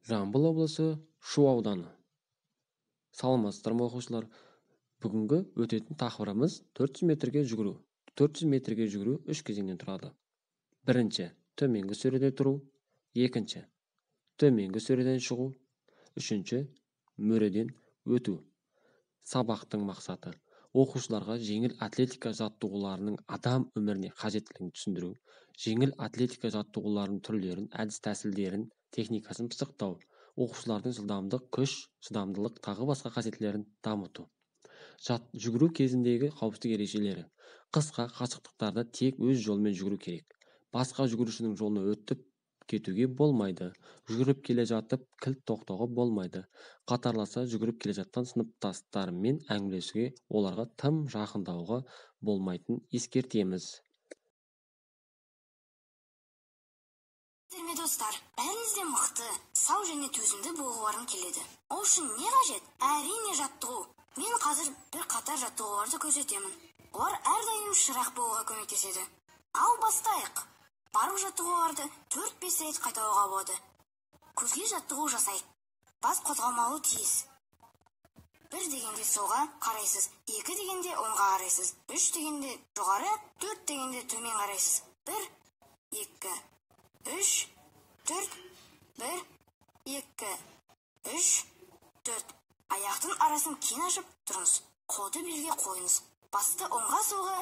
Жамбыл облысы Шу ауданы. Саламатсыздар ма оқушылар? Бүгінгі өтетін тақырыбымыз 400 метрге жүгіру. 400 метрге жүгіру 3 кезеңнен тұрады. Бірінші, төменгі сөреде тұру. Екінші, төменгі сөреден шығу. Үшінші, мөреден өту. Сабақтың мақсаты: оқушыларға жеңіл атлетика жаттығуларының адам өміріне қажеттілігін түсіндіру, жеңіл атлетика жаттығуларының түрлерін, әдіс-тәсілдерін, техникасын пысықтау, оқушылардың жылдамдық, күш, шыдамдылық тағы басқа қасиеттерін дамыту. Жүгіру кезіндегі қауіпсіздік ережелері: қысқа қашықтықтарда тек өз жолымен жүгіру керек. Басқа жүгірушінің жолына өтіп кетуге болмайды. Жүгіріп келе жатып кілт тоқтауға болмайды. Қатарласа жүгіріп келе жатқан сыныптастарымен әңгімелесуге, оларға тым жақындауға болмайтынын ескертеміз. Достар, бәріңіз де мықты, сау және төзімді болғыларың келеді. Ол үшін не қажет? Әрине жаттығу. Мен қазір бір қатар жаттығуларды көрсетемін. Олар әрдайым шырақ болуға көмектеседі. Ал бастайық. Барлық жаттығуларды 4-5 рет қайталауға болады. Көзге жаттығу жасайық. Бас қозғалмауы тиіс. 1 дегенде солға қарайсыз, 2 дегенде оңға қарайсыз, 3 дегенде жоғары, 4 дегенде төмен қарайсыз. 1, 2, 3, 4, 1, 2, 3, 4. Аяқтың арасын кең ашып тұрыңыз. Қолды белге қойыңыз. Басты оңға солға,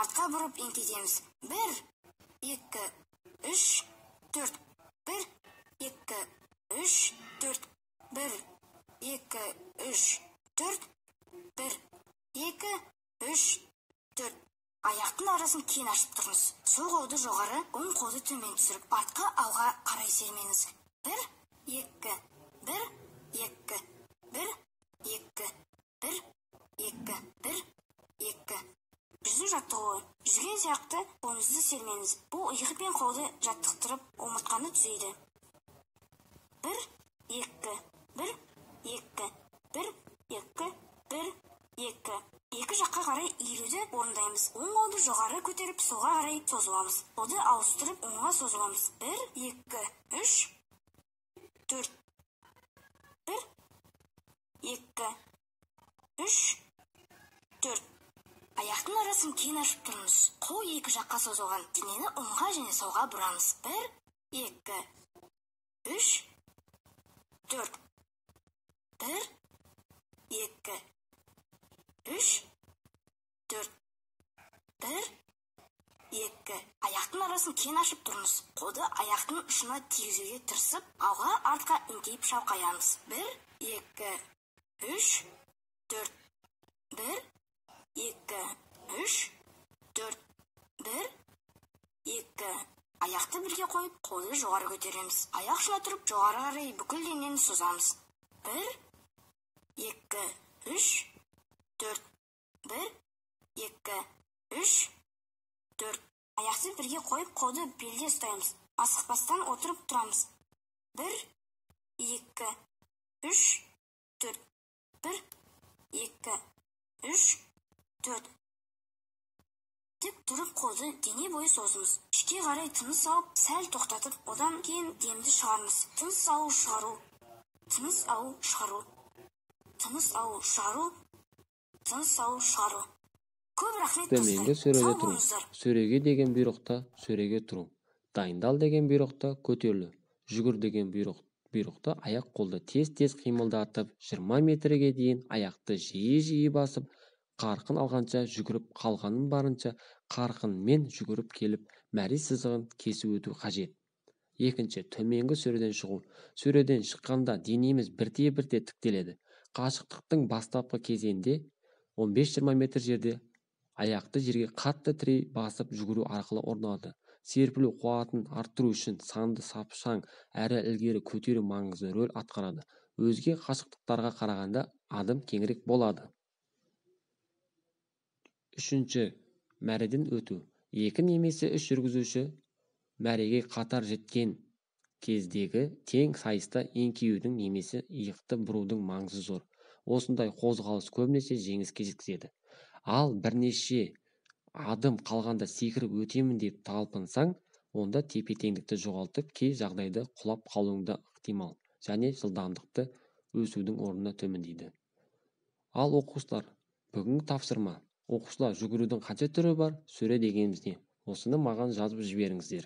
артқа бұрып еңкейтеміз. 1, 2, 3, 4. 1, 2, 3, 4. 1, 2, 3, 4. 1, 2, 3, 4. Аяқтың арасын кең ашып тұрыңыз. Сол қолды жоғары, оң қолды төмен түсіріп, артқа алға қарай сермеңіз. 1, 2, 1, 2, 1, 2, 1, 2, 1, 2. Жүзу жаттығуы. Жүзген сияқты қолыңызды сермеңіз. Бұл иық пен қолды жаттықтырып, омыртқаны түзейді. 1, 2, 1, 2, 1, 2, 1, 2. Екі жаққа қарай иілуді орындаймыз. Оң қолды жоғары көтеріп, солға қарай созыламыз. Қолды ауыстырып, оңға созыламыз. 1, 2, 3, 4. 1, 2, 3, 4. Аяқтың арасын кең ашып тұрыңыз. Қол екі жаққа созылған. Денені оңға және солға бұрамыз. 1, 2, 3, 4. 1, 2, 3, 4. 1, 2. Аяқтың арасын кең ашып тұрыңыз. Қолды аяқтың ұшына тигізуге тырысып, алға артқа еңкейіп шалқаямыз. 1, 2, 3, 4. 1, 2, 3, 4. 1, 2. Аяқты бірге қойып, қолды жоғары көтереміз. Аяқ ұшына тұрып, жоғары қарай бүкіл денені созамыз. 1, 2, 3, 4. 1, 2, 3, 4. Аяқты бірге қойып, қолды белде ұстаймыз. Асықпастан отырып тұрамыз. 1, 2, 3, 4. 1, 2, 3, 4. Тік тұрып қолды дене бойы созыңыз. Ішке қарай тыныс алып, сәл тоқтатып, одан кейін демді шығарыңыз. Тыныс алу, шығару. Тыныс алу, шығару. Тыныс алу, шығару. Тыныс алу, шығару. Көп рахмет достар. Төменгі сөреде тұру. Сөреге деген бұйрықта сөреге тұру. Дайындал деген бұйрықта көтерілу. Жүгір деген бұйрықта аяқ қолды тез-тез қимылдатып, 20 метрге дейін аяқты жиі-жиі басып, қарқын алғанша жүгіріп, қалғанын барынша қарқынмен жүгіріп келіп, мәре сызығын кесіп өту қажет. Екінші, төменгі сөреден шығу. Сөреден шыққанда денеміз бірте-бірте тіктеледі. Қашықтықтың бастапқы кезеңде 15-20 метр жерде аяқты жерге қатты тірей басып жүгіру арқылы орындалады. Серпілу қуатын арттыру үшін санды шапшаң әрі ілгері көтеру маңызды рөл атқарады. Өзге қашықтықтарға қарағанда адым кеңірек болады. Үшінші, мәреден өту. 2 немесе 3 жүргізуші мәреге қатар жеткен кездегі тең сайыста еңкеудің немесе иықты бұрудың маңызы зор. Осындай қозғалыс көбінесе жеңіске жеткізеді. Ал бірнеше адым қалғанда секіріп өтемін деп талпынсаң, онда тепе-теңдікті жоғалтып, кей жағдайда құлап қалуың да ықтимал. және жылдамдықты өсудің орнына төмендейді. Ал оқушылар, бүгінгі тапсырма. Оқушылар, жүгірудің қанша түрі бар? Сүре дегеніміз не? Осыны маған жазып жіберіңіздер.